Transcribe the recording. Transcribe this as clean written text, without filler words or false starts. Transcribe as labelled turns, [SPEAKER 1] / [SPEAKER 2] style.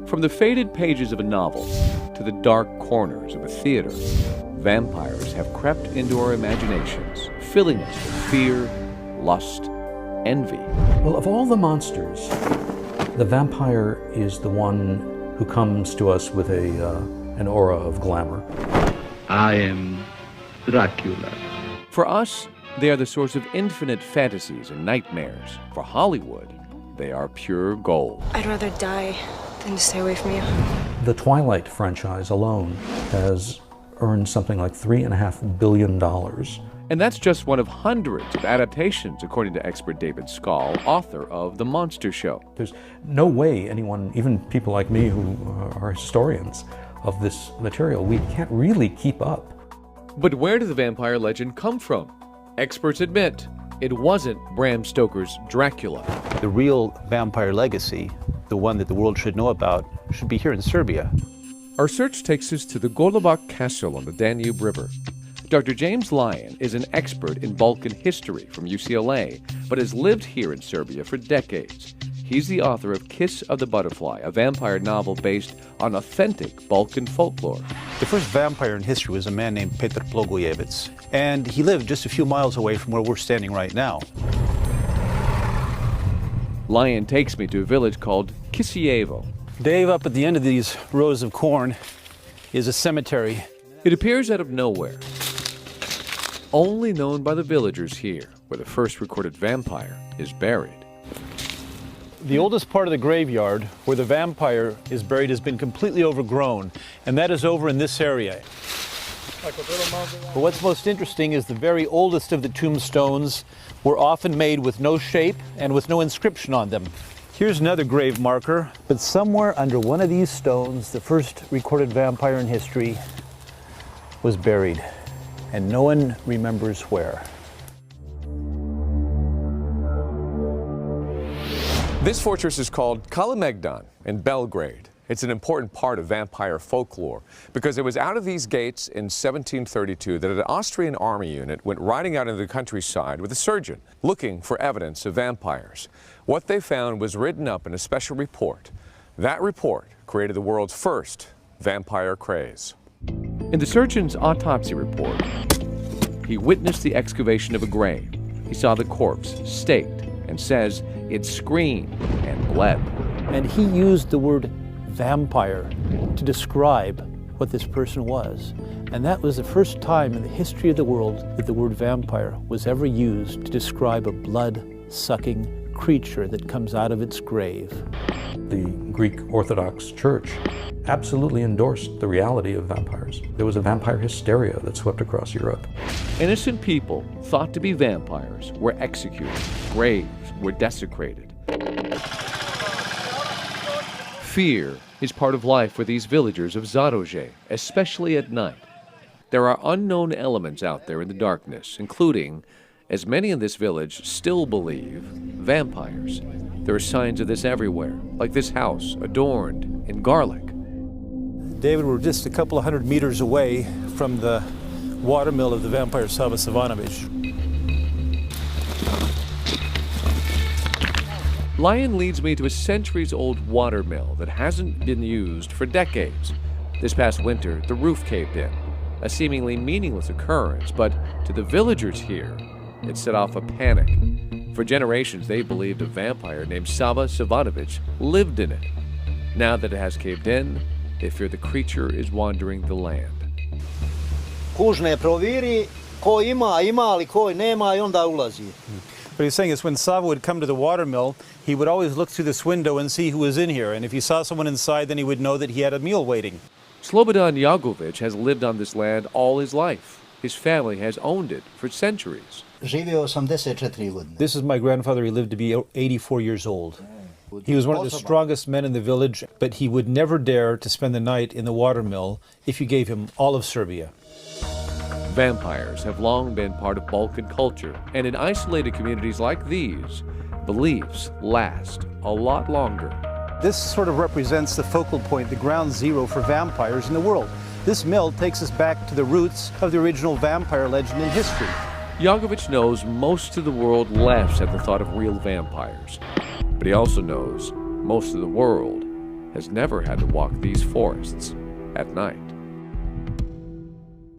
[SPEAKER 1] From the faded pages of a novel to the dark corners of a theater, vampires have crept into our imaginations, filling us with fear, lust, envy.
[SPEAKER 2] Well, of all the monsters, the vampire is the one who comes to us with an aura of glamour.
[SPEAKER 3] I am Dracula.
[SPEAKER 1] For us, they are the source of infinite fantasies and nightmares. For Hollywood, they are pure gold.
[SPEAKER 4] I'd rather die than to stay away from you.
[SPEAKER 2] The Twilight franchise alone has earned something like $3.5 billion.
[SPEAKER 1] And that's just one of hundreds of adaptations, according to expert David Skall, author of The Monster Show.
[SPEAKER 2] There's no way anyone, even people like me who are historians of this material, we can't really keep up.
[SPEAKER 1] But where did the vampire legend come from? Experts admit it wasn't Bram Stoker's Dracula.
[SPEAKER 5] The real vampire legacy, the one that the world should know about, should be here in Serbia.
[SPEAKER 1] Our search takes us to the Golubac Castle on the Danube River. Dr. James Lyon is an expert in Balkan history from UCLA, but has lived here in Serbia for decades. He's the author of Kiss of the Butterfly, a vampire novel based on authentic Balkan folklore.
[SPEAKER 5] The first vampire in history was a man named Petar Plogojevich, and he lived just a few miles away from where we're standing right now.
[SPEAKER 1] Lyon takes me to a village called Kisievo.
[SPEAKER 5] Dave, up at the end of these rows of corn is a cemetery.
[SPEAKER 1] It appears out of nowhere, only known by the villagers here, where the first recorded vampire is buried.
[SPEAKER 5] The oldest part of the graveyard where the vampire is buried has been completely overgrown, and that is over in this area. But what's most interesting is the very oldest of the tombstones were often made with no shape and with no inscription on them. Here's another grave marker, but somewhere under one of these stones, the first recorded vampire in history was buried, and no one remembers where.
[SPEAKER 1] This fortress is called Kalemegdan in Belgrade. It's an important part of vampire folklore because it was out of these gates in 1732 that an Austrian army unit went riding out into the countryside with a surgeon looking for evidence of vampires. What they found was written up in a special report. That report created the world's first vampire craze. In the surgeon's autopsy report, he witnessed the excavation of a grave. He saw the corpse staked and says it screamed and bled.
[SPEAKER 5] And he used the word vampire to describe what this person was. And that was the first time in the history of the world that the word vampire was ever used to describe a blood-sucking creature that comes out of its grave.
[SPEAKER 2] The Greek Orthodox Church absolutely endorsed the reality of vampires. There was a vampire hysteria that swept across Europe.
[SPEAKER 1] Innocent people thought to be vampires were executed. Graves were desecrated. Fear is part of life for these villagers of Zaroje, especially at night. There are unknown elements out there in the darkness, including, as many in this village still believe, vampires. There are signs of this everywhere, like this house adorned in garlic.
[SPEAKER 5] David, we're just a couple of hundred meters away from the watermill of the vampire Sava Savanovic.
[SPEAKER 1] Lyon leads me to a centuries-old watermill that hasn't been used for decades. This past winter, the roof caved in, a seemingly meaningless occurrence, but to the villagers here, it set off a panic. For generations, they believed a vampire named Sava Savanovic lived in it. Now that it has caved in, they fear the creature is wandering the land.
[SPEAKER 6] Kužne proviri, ko ima, ali ko nema, I onda ulazi.
[SPEAKER 5] What he's saying is when Sava would come to the watermill, he would always look through this window and see who was in here. And if he saw someone inside, then he would know that he had a meal waiting.
[SPEAKER 1] Slobodan Jagovic has lived on this land all his life. His family has owned it for centuries.
[SPEAKER 6] Živio 84 godine.
[SPEAKER 5] This is my grandfather. He lived to be 84 years old. He was one of the strongest men in the village, but he would never dare to spend the night in the watermill if you gave him all of Serbia.
[SPEAKER 1] Vampires have long been part of Balkan culture, and in isolated communities like these, beliefs last a lot longer.
[SPEAKER 5] This sort of represents the focal point, the ground zero for vampires in the world. This mill takes us back to the roots of the original vampire legend in history.
[SPEAKER 1] Jagovic knows most of the world laughs at the thought of real vampires, but he also knows most of the world has never had to walk these forests at night.